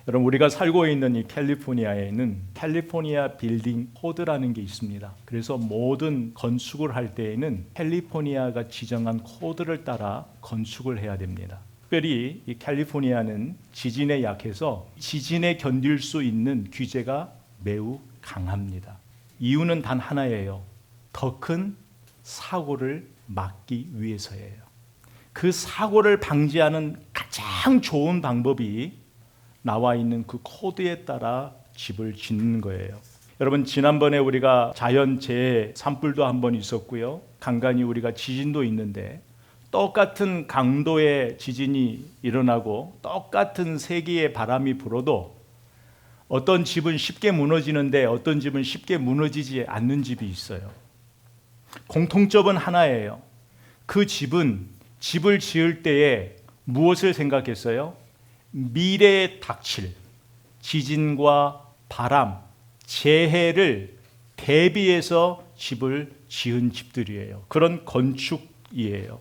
여러분, 우리가 살고 있는 이 캘리포니아에는 캘리포니아 빌딩 코드라는 게 있습니다. 그래서 모든 건축을 할 때에는 캘리포니아가 지정한 코드를 따라 건축을 해야 됩니다. 특별히 이 캘리포니아는 지진에 약해서 지진에 견딜 수 있는 규제가 매우 강합니다. 이유는 단 하나예요. 더 큰 사고를 막기 위해서예요. 그 사고를 방지하는 가장 좋은 방법이 나와 있는 그 코드에 따라 집을 짓는 거예요. 여러분, 지난번에 우리가 자연재해 산불도 한번 있었고요. 간간히 우리가 지진도 있는데 똑같은 강도의 지진이 일어나고 똑같은 세기의 바람이 불어도 어떤 집은 쉽게 무너지는데 어떤 집은 쉽게 무너지지 않는 집이 있어요. 공통점은 하나예요. 그 집은 집을 지을 때에 무엇을 생각했어요? 미래에 닥칠 지진과 바람, 재해를 대비해서 집을 지은 집들이에요. 그런 건축이에요.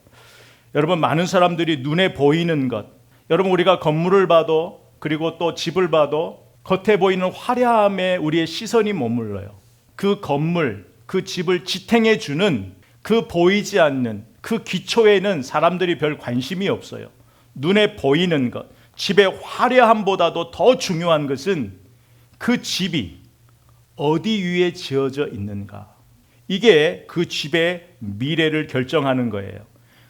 여러분, 많은 사람들이 눈에 보이는 것, 여러분, 우리가 건물을 봐도 그리고 또 집을 봐도 겉에 보이는 화려함에 우리의 시선이 머물러요. 그 건물, 그 집을 지탱해 주는 그 보이지 않는 그 기초에는 사람들이 별 관심이 없어요. 눈에 보이는 것, 집의 화려함보다도 더 중요한 것은 그 집이 어디 위에 지어져 있는가. 이게 그 집의 미래를 결정하는 거예요.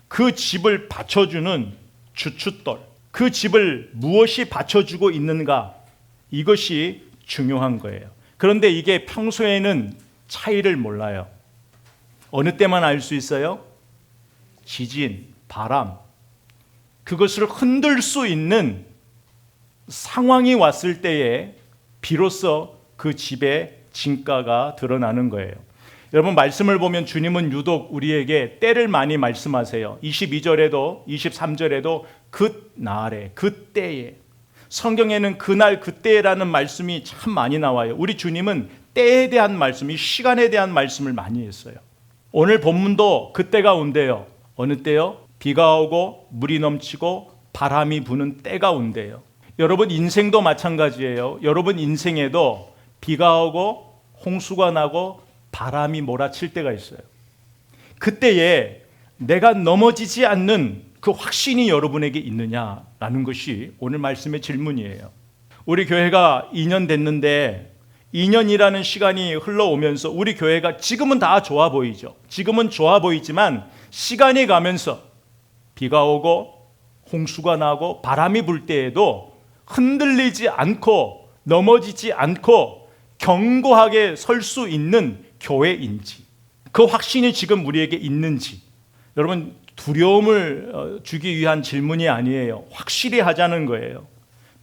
그 집을 받쳐주는 주춧돌, 그 집을 무엇이 받쳐주고 있는가, 이것이 중요한 거예요. 그런데 이게 평소에는 차이를 몰라요. 어느 때만 알 수 있어요? 지진, 바람, 그것을 흔들 수 있는 상황이 왔을 때에 비로소 그 집의 진가가 드러나는 거예요. 여러분, 말씀을 보면 주님은 유독 우리에게 때를 많이 말씀하세요. 22절에도 23절에도 그날에, 그때에. 성경에는 그날, 그때라는 말씀이 참 많이 나와요. 우리 주님은 때에 대한 말씀, 이 시간에 대한 말씀을 많이 했어요. 오늘 본문도 그때가 온대요. 어느 때요? 비가 오고 물이 넘치고 바람이 부는 때가 온대요. 여러분, 인생도 마찬가지예요. 여러분 인생에도 비가 오고 홍수가 나고 바람이 몰아칠 때가 있어요. 그때에 내가 넘어지지 않는 그 확신이 여러분에게 있느냐라는 것이 오늘 말씀의 질문이에요. 우리 교회가 2년 됐는데 2년이라는 시간이 흘러오면서 우리 교회가 지금은 다 좋아 보이죠. 지금은 좋아 보이지만 시간이 가면서 비가 오고 홍수가 나고 바람이 불 때에도 흔들리지 않고 넘어지지 않고 견고하게 설 수 있는 교회인지, 그 확신이 지금 우리에게 있는지, 여러분, 두려움을 주기 위한 질문이 아니에요. 확실히 하자는 거예요.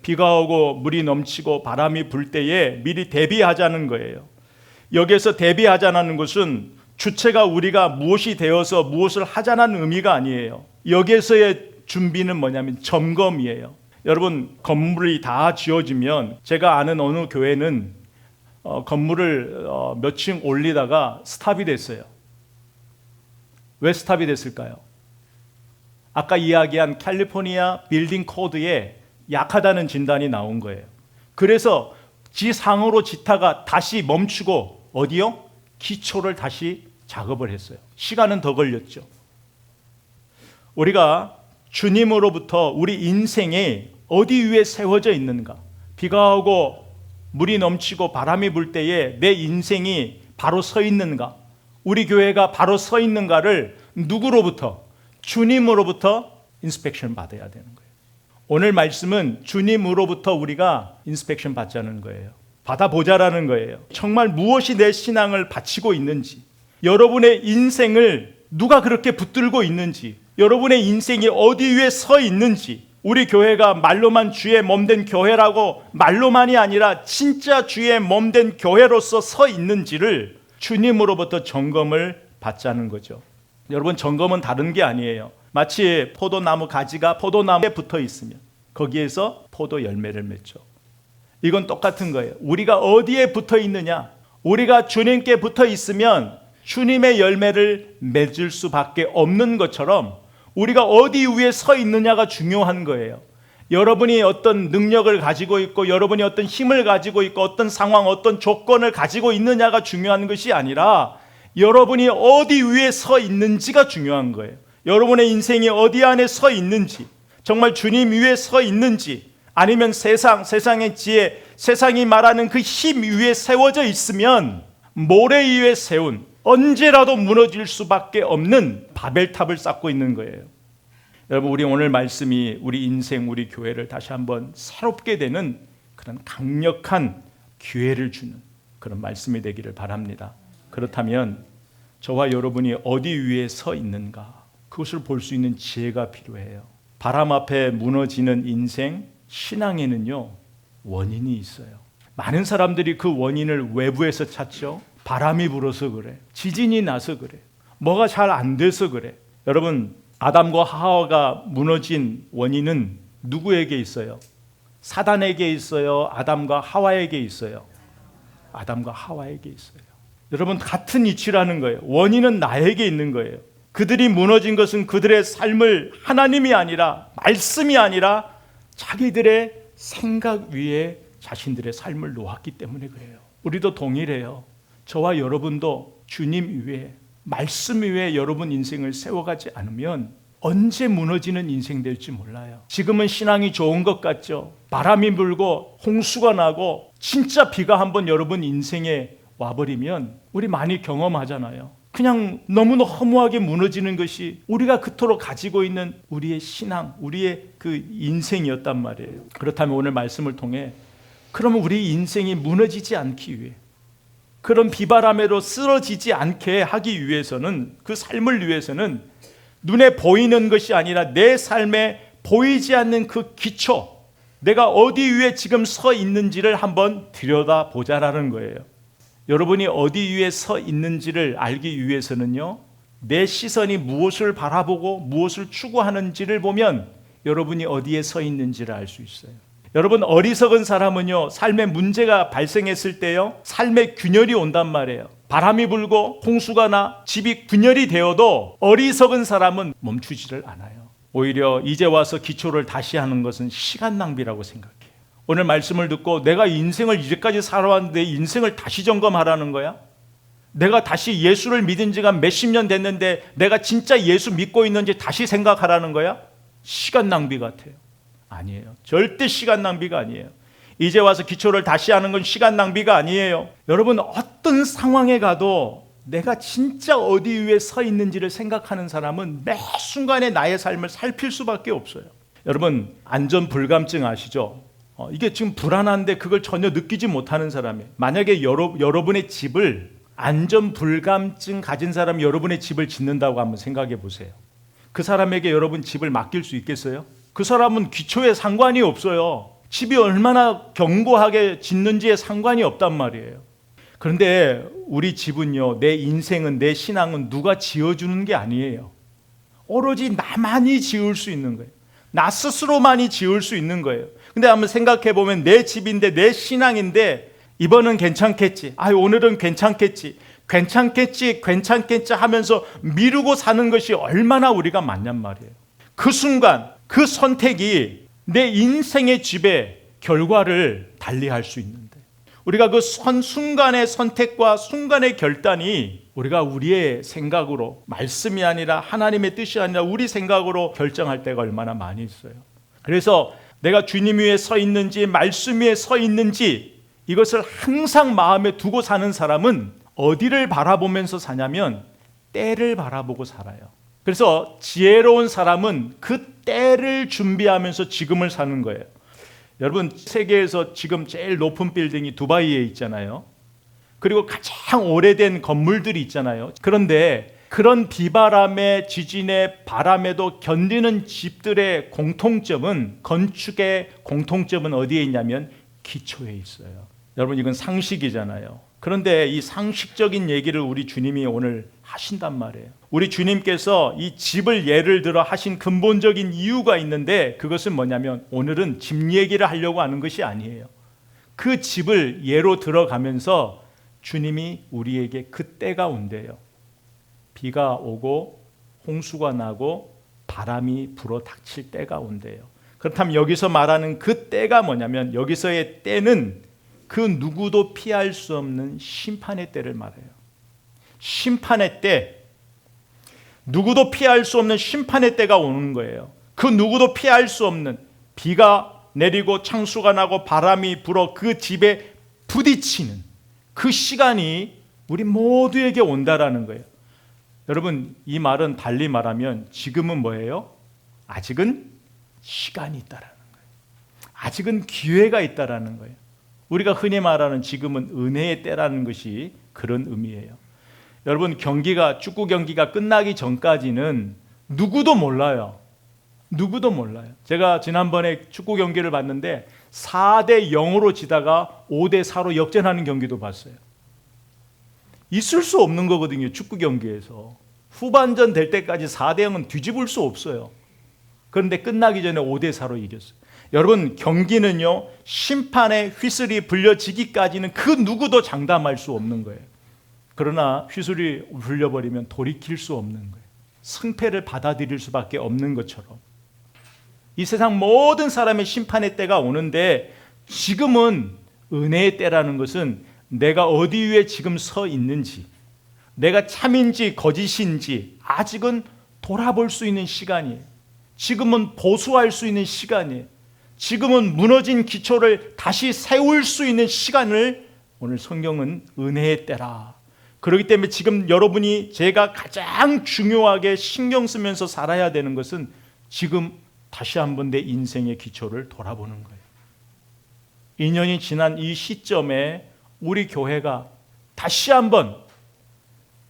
비가 오고 물이 넘치고 바람이 불 때에 미리 대비하자는 거예요. 여기에서 대비하자는 것은 주체가 우리가 무엇이 되어서 무엇을 하자는 의미가 아니에요. 여기에서의 준비는 뭐냐면 점검이에요. 여러분, 건물이 다 지어지면, 제가 아는 어느 교회는 건물을 몇 층 올리다가 스탑이 됐어요. 왜 스탑이 됐을까요? 아까 이야기한 캘리포니아 빌딩 코드에 약하다는 진단이 나온 거예요. 그래서 지상으로 짓다가 다시 멈추고 어디요? 기초를 다시 작업을 했어요. 시간은 더 걸렸죠. 우리가 주님으로부터 우리 인생에 어디 위에 세워져 있는가? 비가 오고 물이 넘치고 바람이 불 때에 내 인생이 바로 서 있는가? 우리 교회가 바로 서 있는가를 누구로부터? 주님으로부터 인스펙션 받아야 되는 거예요. 오늘 말씀은 주님으로부터 우리가 인스펙션 받자는 거예요. 받아보자라는 거예요. 정말 무엇이 내 신앙을 바치고 있는지, 여러분의 인생을 누가 그렇게 붙들고 있는지, 여러분의 인생이 어디 위에 서 있는지, 우리 교회가 말로만 주의 몸된 교회라고 말로만이 아니라 진짜 주의 몸된 교회로서 서 있는지를 주님으로부터 점검을 받자는 거죠. 여러분, 점검은 다른 게 아니에요. 마치 포도나무 가지가 포도나무에 붙어 있으면 거기에서 포도 열매를 맺죠. 이건 똑같은 거예요. 우리가 어디에 붙어 있느냐? 우리가 주님께 붙어 있으면 주님의 열매를 맺을 수밖에 없는 것처럼 우리가 어디 위에 서 있느냐가 중요한 거예요. 여러분이 어떤 능력을 가지고 있고 여러분이 어떤 힘을 가지고 있고 어떤 상황, 어떤 조건을 가지고 있느냐가 중요한 것이 아니라 여러분이 어디 위에 서 있는지가 중요한 거예요. 여러분의 인생이 어디 안에 서 있는지, 정말 주님 위에 서 있는지, 아니면 세상의 지혜, 세상이 말하는 그 힘 위에 세워져 있으면 모래 위에 세운 언제라도 무너질 수밖에 없는 바벨탑을 쌓고 있는 거예요. 여러분, 우리 오늘 말씀이 우리 인생, 우리 교회를 다시 한번 새롭게 되는 그런 강력한 기회를 주는 그런 말씀이 되기를 바랍니다. 그렇다면 저와 여러분이 어디 위에 서 있는가, 그것을 볼 수 있는 지혜가 필요해요. 바람 앞에 무너지는 인생, 신앙에는요 원인이 있어요. 많은 사람들이 그 원인을 외부에서 찾죠. 바람이 불어서 그래, 지진이 나서 그래, 뭐가 잘 안 돼서 그래. 여러분, 아담과 하와가 무너진 원인은 누구에게 있어요? 사단에게 있어요? 아담과 하와에게 있어요? 아담과 하와에게 있어요. 여러분, 같은 이치라는 거예요. 원인은 나에게 있는 거예요. 그들이 무너진 것은 그들의 삶을 하나님이 아니라, 말씀이 아니라 자기들의 생각 위에 자신들의 삶을 놓았기 때문에 그래요. 우리도 동일해요. 저와 여러분도 주님 위에, 말씀 위에 여러분 인생을 세워가지 않으면 언제 무너지는 인생 될지 몰라요. 지금은 신앙이 좋은 것 같죠. 바람이 불고 홍수가 나고 진짜 비가 한번 여러분 인생에 와버리면 우리 많이 경험하잖아요. 그냥 너무나 허무하게 무너지는 것이 우리가 그토록 가지고 있는 우리의 신앙, 우리의 그 인생이었단 말이에요. 그렇다면 오늘 말씀을 통해 그러면 우리 인생이 무너지지 않기 위해, 그런 비바람에로 쓰러지지 않게 하기 위해서는, 그 삶을 위해서는 눈에 보이는 것이 아니라 내 삶에 보이지 않는 그 기초, 내가 어디 위에 지금 서 있는지를 한번 들여다보자라는 거예요. 여러분이 어디 위에 서 있는지를 알기 위해서는요, 내 시선이 무엇을 바라보고 무엇을 추구하는지를 보면 여러분이 어디에 서 있는지를 알 수 있어요. 여러분, 어리석은 사람은요, 삶에 문제가 발생했을 때요, 삶의 균열이 온단 말이에요. 바람이 불고 홍수가 나 집이 균열이 되어도 어리석은 사람은 멈추지를 않아요. 오히려 이제 와서 기초를 다시 하는 것은 시간 낭비라고 생각해요. 오늘 말씀을 듣고 내가 인생을 이제까지 살아왔는데 인생을 다시 점검하라는 거야? 내가 다시 예수를 믿은 지가 몇십 년 됐는데 내가 진짜 예수 믿고 있는지 다시 생각하라는 거야? 시간 낭비 같아요. 아니에요. 절대 시간 낭비가 아니에요. 이제 와서 기초를 다시 하는 건 시간 낭비가 아니에요. 여러분, 어떤 상황에 가도 내가 진짜 어디 위에 서 있는지를 생각하는 사람은 매 순간에 나의 삶을 살필 수밖에 없어요. 여러분, 안전불감증 아시죠? 이게 지금 불안한데 그걸 전혀 느끼지 못하는 사람이에요. 만약에 여러분의 집을, 안전불감증 가진 사람이 여러분의 집을 짓는다고 한번 생각해 보세요. 그 사람에게 여러분 집을 맡길 수 있겠어요? 그 사람은 기초에 상관이 없어요. 집이 얼마나 견고하게 짓는지에 상관이 없단 말이에요. 그런데 우리 집은요, 내 인생은, 내 신앙은 누가 지어주는 게 아니에요. 오로지 나만이 지을 수 있는 거예요. 나 스스로만이 지을 수 있는 거예요. 근데 한번 생각해 보면 내 집인데, 내 신앙인데, 이번은 괜찮겠지, 오늘은 괜찮겠지 하면서 미루고 사는 것이 얼마나 우리가 많냔 말이에요. 그 순간, 그 선택이 내 인생의 집의 결과를 달리할 수 있는데, 우리가 그 순간의 선택과 순간의 결단이 우리가 우리의 생각으로, 말씀이 아니라 하나님의 뜻이 아니라 우리 생각으로 결정할 때가 얼마나 많이 있어요. 그래서 내가 주님 위에 서 있는지 말씀 위에 서 있는지 이것을 항상 마음에 두고 사는 사람은 어디를 바라보면서 사냐면 때를 바라보고 살아요. 그래서 지혜로운 사람은 그 때를 준비하면서 지금을 사는 거예요. 여러분, 세계에서 지금 제일 높은 빌딩이 두바이에 있잖아요. 그리고 가장 오래된 건물들이 있잖아요. 그런데 그런 비바람에, 지진에, 바람에도 견디는 집들의 공통점은, 건축의 공통점은 어디에 있냐면 기초에 있어요. 여러분, 이건 상식이잖아요. 그런데 이 상식적인 얘기를 우리 주님이 오늘 하신단 말이에요. 우리 주님께서 이 집을 예를 들어 하신 근본적인 이유가 있는데, 그것은 뭐냐면 오늘은 집 얘기를 하려고 하는 것이 아니에요. 그 집을 예로 들어가면서 주님이 우리에게 그 때가 온대요. 비가 오고 홍수가 나고 바람이 불어 닥칠 때가 온대요. 그렇다면 여기서 말하는 그 때가 뭐냐면, 여기서의 때는 그 누구도 피할 수 없는 심판의 때를 말해요. 심판의 때, 누구도 피할 수 없는 심판의 때가 오는 거예요. 그 누구도 피할 수 없는, 비가 내리고 창수가 나고 바람이 불어 그 집에 부딪히는 그 시간이 우리 모두에게 온다라는 거예요. 여러분, 이 말은 달리 말하면 지금은 뭐예요? 아직은 시간이 있다라는 거예요. 아직은 기회가 있다라는 거예요. 우리가 흔히 말하는 지금은 은혜의 때라는 것이 그런 의미예요. 여러분, 축구 경기가 끝나기 전까지는 누구도 몰라요. 누구도 몰라요. 제가 지난번에 축구 경기를 봤는데 4대 0으로 지다가 5대 4로 역전하는 경기도 봤어요. 있을 수 없는 거거든요. 축구 경기에서 후반전 될 때까지 4대 0은 뒤집을 수 없어요. 그런데 끝나기 전에 5대 4로 이겼어요. 여러분, 경기는요, 심판의 휘슬이 불려지기까지는 그 누구도 장담할 수 없는 거예요. 그러나 휘슬이 불려버리면 돌이킬 수 없는 거예요. 승패를 받아들일 수밖에 없는 것처럼 이 세상 모든 사람의 심판의 때가 오는데, 지금은 은혜의 때라는 것은 내가 어디 위에 지금 서 있는지, 내가 참인지 거짓인지 아직은 돌아볼 수 있는 시간이에요. 지금은 보수할 수 있는 시간이에요. 지금은 무너진 기초를 다시 세울 수 있는 시간을 오늘 성경은 은혜의 때라. 그렇기 때문에 지금 여러분이, 제가 가장 중요하게 신경 쓰면서 살아야 되는 것은 지금 다시 한번 내 인생의 기초를 돌아보는 거예요. 2년이 지난 이 시점에 우리 교회가 다시 한번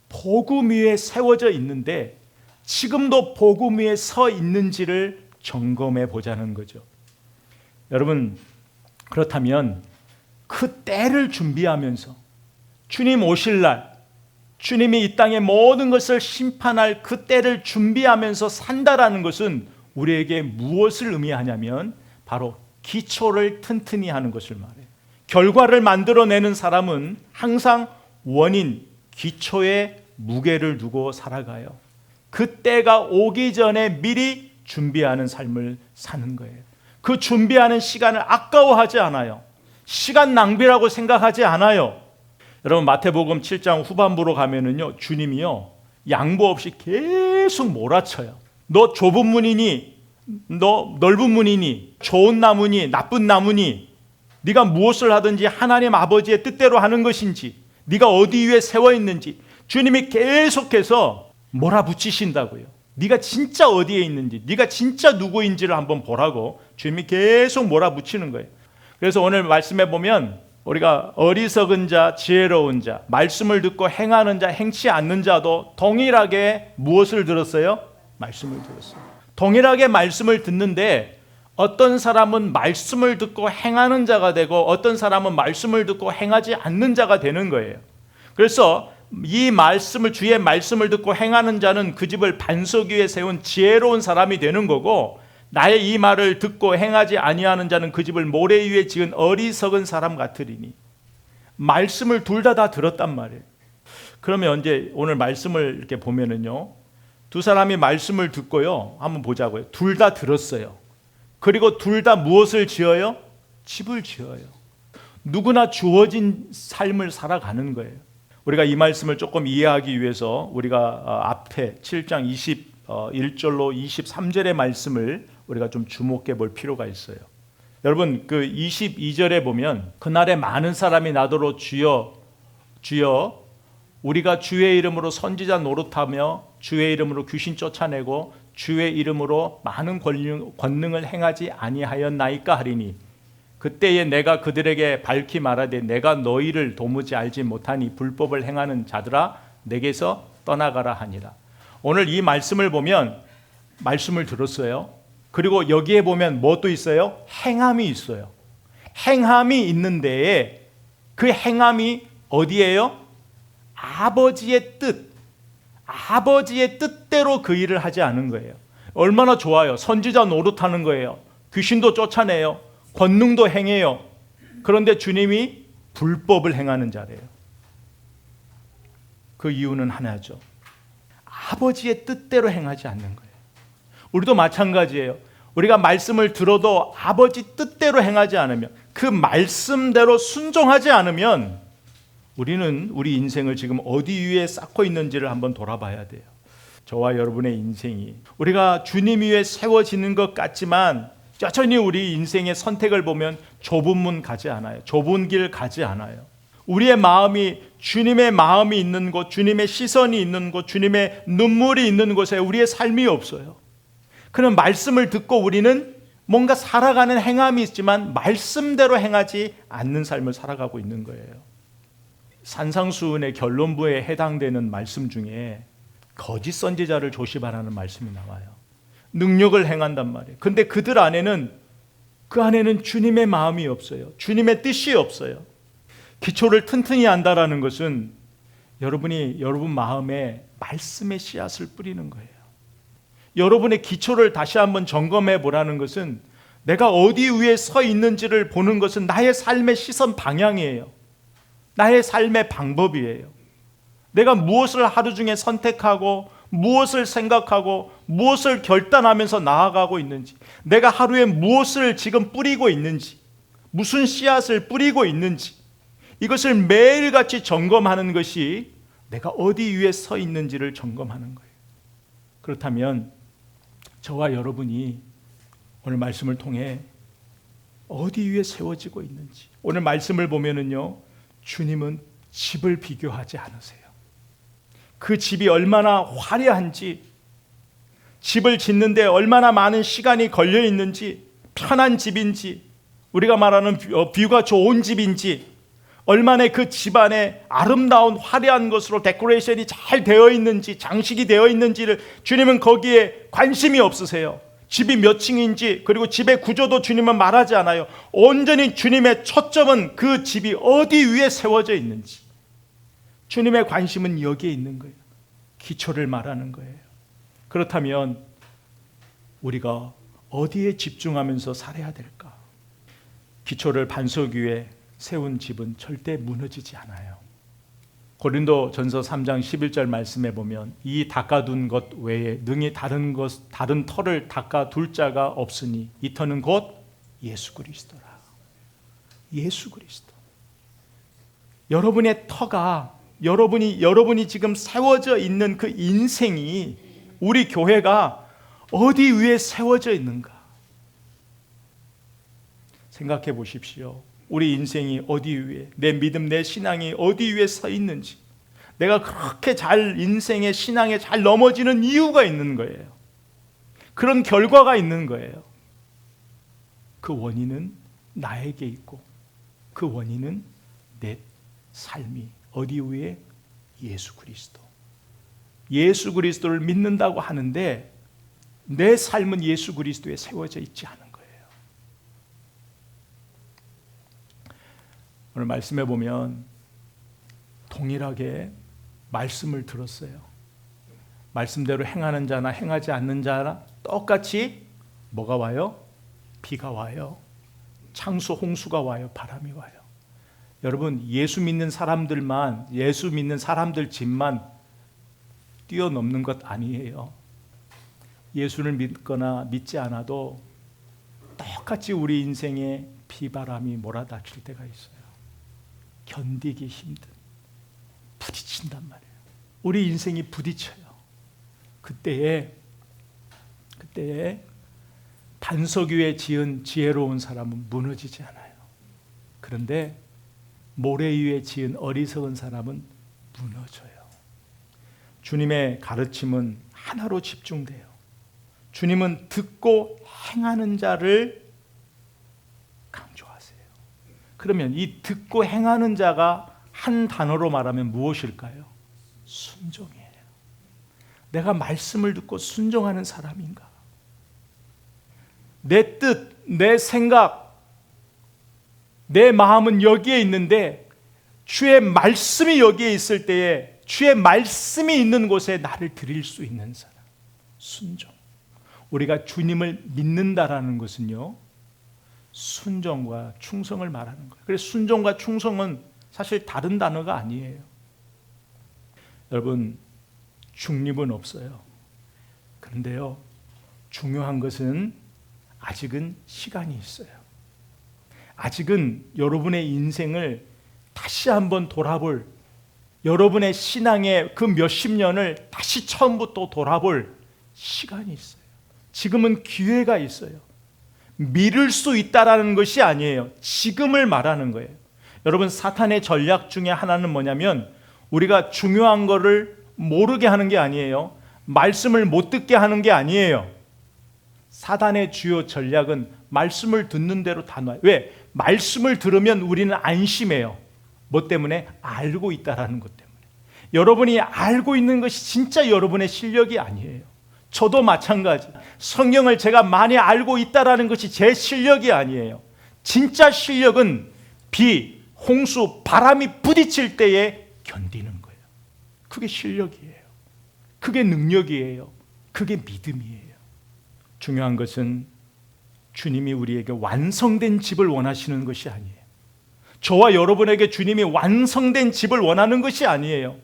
복음 위에 세워져 있는데 지금도 복음 위에 서 있는지를 점검해 보자는 거죠. 여러분, 그렇다면 그 때를 준비하면서 주님 오실 날, 주님이 이 땅의 모든 것을 심판할 그 때를 준비하면서 산다라는 것은 우리에게 무엇을 의미하냐면 바로 기초를 튼튼히 하는 것을 말해요. 결과를 만들어내는 사람은 항상 원인, 기초에 무게를 두고 살아가요. 그 때가 오기 전에 미리 준비하는 삶을 사는 거예요. 그 준비하는 시간을 아까워하지 않아요. 시간 낭비라고 생각하지 않아요. 여러분, 마태복음 7장 후반부로 가면은요, 주님이요, 양보 없이 계속 몰아쳐요. 너 좁은 문이니, 너 넓은 문이니, 좋은 나무니, 나쁜 나무니, 네가 무엇을 하든지 하나님 아버지의 뜻대로 하는 것인지, 네가 어디 위에 세워 있는지 주님이 계속해서 몰아붙이신다고요. 네가 진짜 어디에 있는지, 네가 진짜 누구인지를 한번 보라고 주님이 계속 몰아붙이는 거예요. 그래서 오늘 말씀해 보면 우리가 어리석은 자, 지혜로운 자, 말씀을 듣고 행하는 자, 행치 않는 자도 동일하게 무엇을 들었어요? 말씀을 들었어요. 동일하게 말씀을 듣는데 어떤 사람은 말씀을 듣고 행하는 자가 되고 어떤 사람은 말씀을 듣고 행하지 않는 자가 되는 거예요. 그래서 이 말씀을, 주의 말씀을 듣고 행하는 자는 그 집을 반석 위에 세운 지혜로운 사람이 되는 거고, 나의 이 말을 듣고 행하지 아니하는 자는 그 집을 모래 위에 지은 어리석은 사람 같으리니. 말씀을 둘 다 들었단 말이에요. 그러면 이제 오늘 말씀을 이렇게 보면은요, 두 사람이 말씀을 듣고요, 한번 보자고요. 둘 다 들었어요. 그리고 둘 다 무엇을 지어요? 집을 지어요. 누구나 주어진 삶을 살아가는 거예요. 우리가 이 말씀을 조금 이해하기 위해서 우리가 앞에 7장 21절로 23절의 말씀을 우리가 좀 주목해 볼 필요가 있어요. 여러분, 그 22절에 보면 그날에 많은 사람이 나더러 주여 주여 우리가 주의 이름으로 선지자 노릇하며 주의 이름으로 귀신 쫓아내고 주의 이름으로 많은 권능을 행하지 아니하였나이까 하리니, 그때에 내가 그들에게 밝히 말하되 내가 너희를 도무지 알지 못하니 불법을 행하는 자들아 내게서 떠나가라 하니라. 오늘 이 말씀을 보면 말씀을 들었어요. 그리고 여기에 보면 뭐 또 있어요? 행함이 있어요. 행함이 있는 데에 그 행함이 어디예요? 아버지의 뜻, 아버지의 뜻대로 그 일을 하지 않은 거예요. 얼마나 좋아요. 선지자 노릇하는 거예요. 귀신도 쫓아내요. 권능도 행해요. 그런데 주님이 불법을 행하는 자래요. 그 이유는 하나죠. 아버지의 뜻대로 행하지 않는 거예요. 우리도 마찬가지예요. 우리가 말씀을 들어도 아버지 뜻대로 행하지 않으면, 그 말씀대로 순종하지 않으면 우리는 우리 인생을 지금 어디 위에 쌓고 있는지를 한번 돌아봐야 돼요. 저와 여러분의 인생이 우리가 주님 위에 세워지는 것 같지만 여전히 우리 인생의 선택을 보면 좁은 문 가지 않아요. 좁은 길 가지 않아요. 우리의 마음이 주님의 마음이 있는 곳, 주님의 시선이 있는 곳, 주님의 눈물이 있는 곳에 우리의 삶이 없어요. 그런 말씀을 듣고 우리는 뭔가 살아가는 행함이 있지만 말씀대로 행하지 않는 삶을 살아가고 있는 거예요. 산상수훈의 결론부에 해당되는 말씀 중에 거짓 선지자를 조심하라는 말씀이 나와요. 능력을 행한단 말이에요. 근데 그들 안에는, 그 안에는 주님의 마음이 없어요. 주님의 뜻이 없어요. 기초를 튼튼히 한다라는 것은 여러분이 여러분 마음에 말씀의 씨앗을 뿌리는 거예요. 여러분의 기초를 다시 한번 점검해 보라는 것은, 내가 어디 위에 서 있는지를 보는 것은 나의 삶의 시선 방향이에요. 나의 삶의 방법이에요. 내가 무엇을 하루 중에 선택하고 무엇을 생각하고 무엇을 결단하면서 나아가고 있는지, 내가 하루에 무엇을 지금 뿌리고 있는지, 무슨 씨앗을 뿌리고 있는지, 이것을 매일같이 점검하는 것이 내가 어디 위에 서 있는지를 점검하는 거예요. 그렇다면 저와 여러분이 오늘 말씀을 통해 어디 위에 세워지고 있는지, 오늘 말씀을 보면은요, 주님은 집을 비교하지 않으세요. 그 집이 얼마나 화려한지, 집을 짓는데 얼마나 많은 시간이 걸려 있는지, 편한 집인지, 우리가 말하는 뷰가 좋은 집인지, 얼마나 그 집안에 아름다운 화려한 것으로 데코레이션이 잘 되어 있는지, 장식이 되어 있는지를 주님은 거기에 관심이 없으세요. 집이 몇 층인지, 그리고 집의 구조도 주님은 말하지 않아요. 온전히 주님의 초점은 그 집이 어디 위에 세워져 있는지, 주님의 관심은 여기에 있는 거예요. 기초를 말하는 거예요. 그렇다면 우리가 어디에 집중하면서 살아야 될까? 기초를 반석 위에 세운 집은 절대 무너지지 않아요. 고린도전서 3장 11절 말씀에 보면, 이 닦아둔 것 외에 능히 다른 터를 닦아둘 자가 없으니 이 터는 곧 예수 그리스도라. 예수 그리스도. 여러분의 터가, 여러분이 지금 세워져 있는 그 인생이, 우리 교회가 어디 위에 세워져 있는가 생각해 보십시오. 우리 인생이 어디 위에, 내 믿음, 내 신앙이 어디 위에 서 있는지, 내가 그렇게 인생의 신앙에 잘 넘어지는 이유가 있는 거예요. 그런 결과가 있는 거예요. 그 원인은 나에게 있고, 그 원인은 내 삶이 어디 위에? 예수 그리스도. 예수 그리스도를 믿는다고 하는데 내 삶은 예수 그리스도에 세워져 있지 않은 거예요. 오늘 말씀해 보면 동일하게 말씀을 들었어요. 말씀대로 행하는 자나 행하지 않는 자나 똑같이 뭐가 와요? 비가 와요. 창수 홍수가 와요. 바람이 와요. 여러분, 예수 믿는 사람들 집만 뛰어넘는 것 아니에요. 예수를 믿거나 믿지 않아도 똑같이 우리 인생에 비바람이 몰아닥칠 때가 있어요. 견디기 힘든, 부딪힌단 말이에요. 우리 인생이 부딪혀요. 그때에 반석 위에 지은 지혜로운 사람은 무너지지 않아요. 그런데 모래 위에 지은 어리석은 사람은 무너져요. 주님의 가르침은 하나로 집중돼요. 주님은 듣고 행하는 자를 강조하세요. 그러면 이 듣고 행하는 자가 한 단어로 말하면 무엇일까요? 순종이에요. 내가 말씀을 듣고 순종하는 사람인가? 내 뜻, 내 생각, 내 마음은 여기에 있는데 주의 말씀이 여기에 있을 때에 주의 말씀이 있는 곳에 나를 드릴 수 있는 사람, 순종. 우리가 주님을 믿는다라는 것은요, 순종과 충성을 말하는 거예요. 그래서 순종과 충성은 사실 다른 단어가 아니에요. 여러분, 중립은 없어요. 그런데요, 중요한 것은 아직은 시간이 있어요. 아직은 여러분의 인생을 다시 한번 돌아볼, 여러분의 신앙의 그 몇십 년을 다시 처음부터 돌아볼 시간이 있어요. 지금은 기회가 있어요. 미룰 수 있다라는 것이 아니에요. 지금을 말하는 거예요. 여러분, 사탄의 전략 중에 하나는 뭐냐면 우리가 중요한 거를 모르게 하는 게 아니에요. 말씀을 못 듣게 하는 게 아니에요. 사단의 주요 전략은 말씀을 듣는 대로 다 놔요. 왜? 말씀을 들으면 우리는 안심해요. 뭐 때문에? 알고 있다라는 것 때문에. 여러분이 알고 있는 것이 진짜 여러분의 실력이 아니에요. 저도 마찬가지. 성경을 제가 많이 알고 있다라는 것이 제 실력이 아니에요. 진짜 실력은 비, 홍수, 바람이 부딪힐 때에 견디는 거예요. 그게 실력이에요. 그게 능력이에요. 그게 믿음이에요. 중요한 것은 주님이 우리에게 완성된 집을 원하시는 것이 아니에요. 저와 여러분에게 주님이 완성된 집을 원하는 것이 아니에요.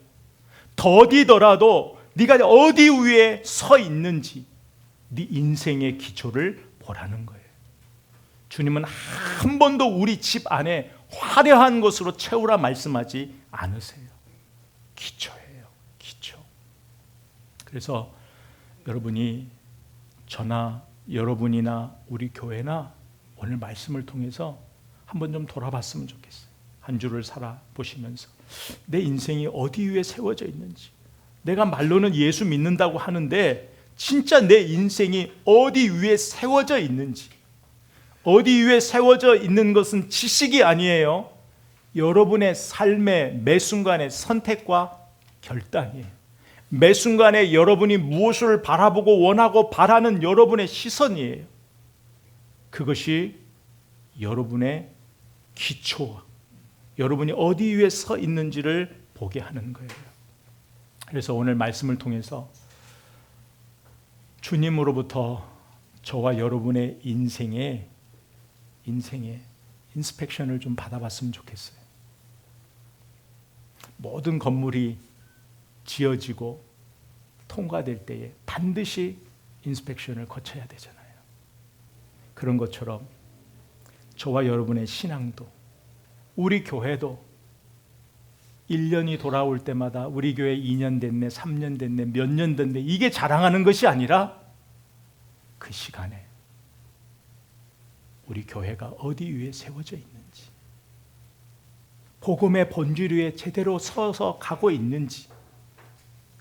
더디더라도 네가 어디 위에 서 있는지 네 인생의 기초를 보라는 거예요. 주님은 한 번도 우리 집 안에 화려한 것으로 채우라 말씀하지 않으세요. 기초예요. 기초. 그래서 여러분이 저나 여러분이나 우리 교회나 오늘 말씀을 통해서 한번 좀 돌아봤으면 좋겠어요. 한 주를 살아보시면서 내 인생이 어디 위에 세워져 있는지, 내가 말로는 예수 믿는다고 하는데 진짜 내 인생이 어디 위에 세워져 있는지. 어디 위에 세워져 있는 것은 지식이 아니에요. 여러분의 삶의 매 순간의 선택과 결단이에요. 매 순간에 여러분이 무엇을 바라보고 원하고 바라는 여러분의 시선이에요. 그것이 여러분의 기초와 여러분이 어디 위에 서 있는지를 보게 하는 거예요. 그래서 오늘 말씀을 통해서 주님으로부터 저와 여러분의 인생의 인스펙션을 좀 받아봤으면 좋겠어요. 모든 건물이 지어지고 통과될 때에 반드시 인스펙션을 거쳐야 되잖아요. 그런 것처럼 저와 여러분의 신앙도, 우리 교회도 1년이 돌아올 때마다 우리 교회 2년 됐네, 3년 됐네, 몇 년 됐네, 이게 자랑하는 것이 아니라 그 시간에 우리 교회가 어디 위에 세워져 있는지, 복음의 본질 위에 제대로 서서 가고 있는지,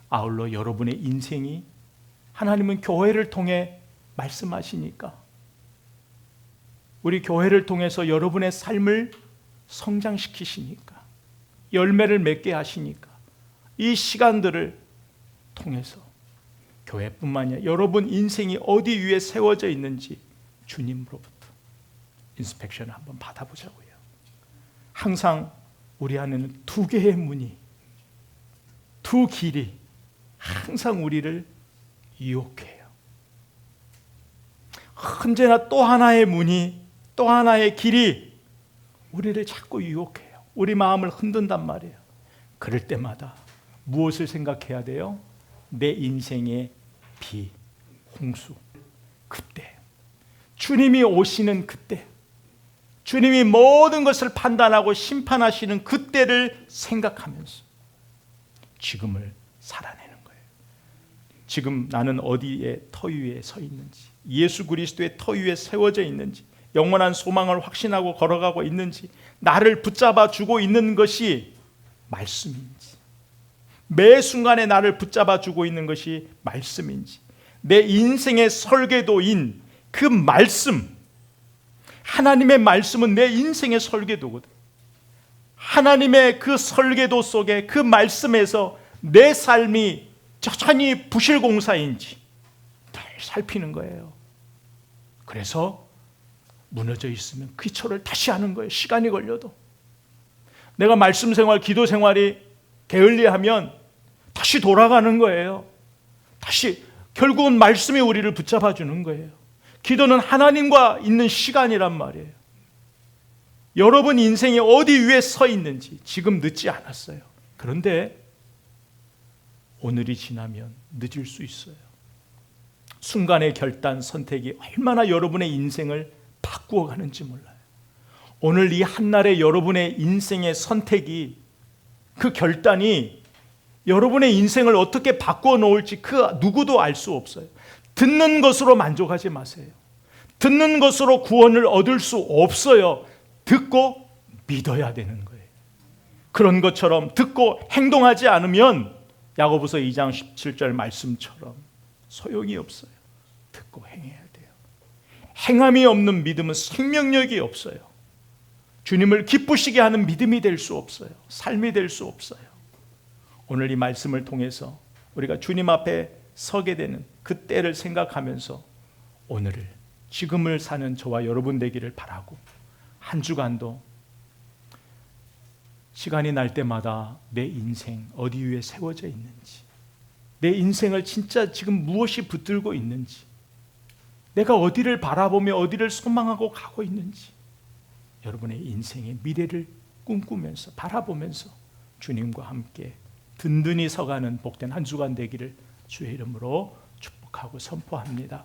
아울러 여러분의 인생이, 하나님은 교회를 통해 말씀하시니까 우리 교회를 통해서 여러분의 삶을 성장시키시니까, 열매를 맺게 하시니까 이 시간들을 통해서 교회뿐만 아니라 여러분 인생이 어디 위에 세워져 있는지 주님으로부터 인스펙션을 한번 받아보자고요. 항상 우리 안에는 두 개의 문이, 두 길이 항상 우리를 유혹해요. 언제나 또 하나의 문이, 또 하나의 길이 우리를 자꾸 유혹해요. 우리 마음을 흔든단 말이에요. 그럴 때마다 무엇을 생각해야 돼요? 내 인생의 비, 홍수, 그때 주님이 오시는 그때, 주님이 모든 것을 판단하고 심판하시는 그때를 생각하면서 지금을 살아내는 거예요. 지금 나는 어디에 터 위에 서 있는지, 예수 그리스도의 터 위에 세워져 있는지, 영원한 소망을 확신하고 걸어가고 있는지, 나를 붙잡아 주고 있는 것이 말씀인지, 매 순간에 나를 붙잡아 주고 있는 것이 말씀인지, 내 인생의 설계도인 그 말씀, 하나님의 말씀은 내 인생의 설계도거든. 하나님의 그 설계도 속에, 그 말씀에서 내 삶이 여전히 부실공사인지 늘 살피는 거예요. 그래서 무너져 있으면 그 기초를 다시 하는 거예요. 시간이 걸려도. 내가 말씀 생활, 기도 생활이 게을리하면 다시 돌아가는 거예요. 다시 결국은 말씀이 우리를 붙잡아 주는 거예요. 기도는 하나님과 있는 시간이란 말이에요. 여러분 인생이 어디 위에 서 있는지 지금 늦지 않았어요. 그런데 오늘이 지나면 늦을 수 있어요. 순간의 결단, 선택이 얼마나 여러분의 인생을 바꾸어 가는지 몰라요. 오늘 이 한날의 여러분의 인생의 선택이, 그 결단이 여러분의 인생을 어떻게 바꾸어 놓을지 그 누구도 알 수 없어요. 듣는 것으로 만족하지 마세요. 듣는 것으로 구원을 얻을 수 없어요. 듣고 믿어야 되는 거예요. 그런 것처럼 듣고 행동하지 않으면 야고보서 2장 17절 말씀처럼 소용이 없어요. 듣고 행해야 돼요. 행함이 없는 믿음은 생명력이 없어요. 주님을 기쁘시게 하는 믿음이 될 수 없어요. 삶이 될 수 없어요. 오늘 이 말씀을 통해서 우리가 주님 앞에 서게 되는 그 때를 생각하면서 오늘을, 지금을 사는 저와 여러분 되기를 바라고, 한 주간도 시간이 날 때마다 내 인생 어디 위에 세워져 있는지, 내 인생을 진짜 지금 무엇이 붙들고 있는지, 내가 어디를 바라보며 어디를 소망하고 가고 있는지, 여러분의 인생의 미래를 꿈꾸면서 바라보면서 주님과 함께 든든히 서가는 복된 한 주간 되기를 주의 이름으로 축복하고 선포합니다.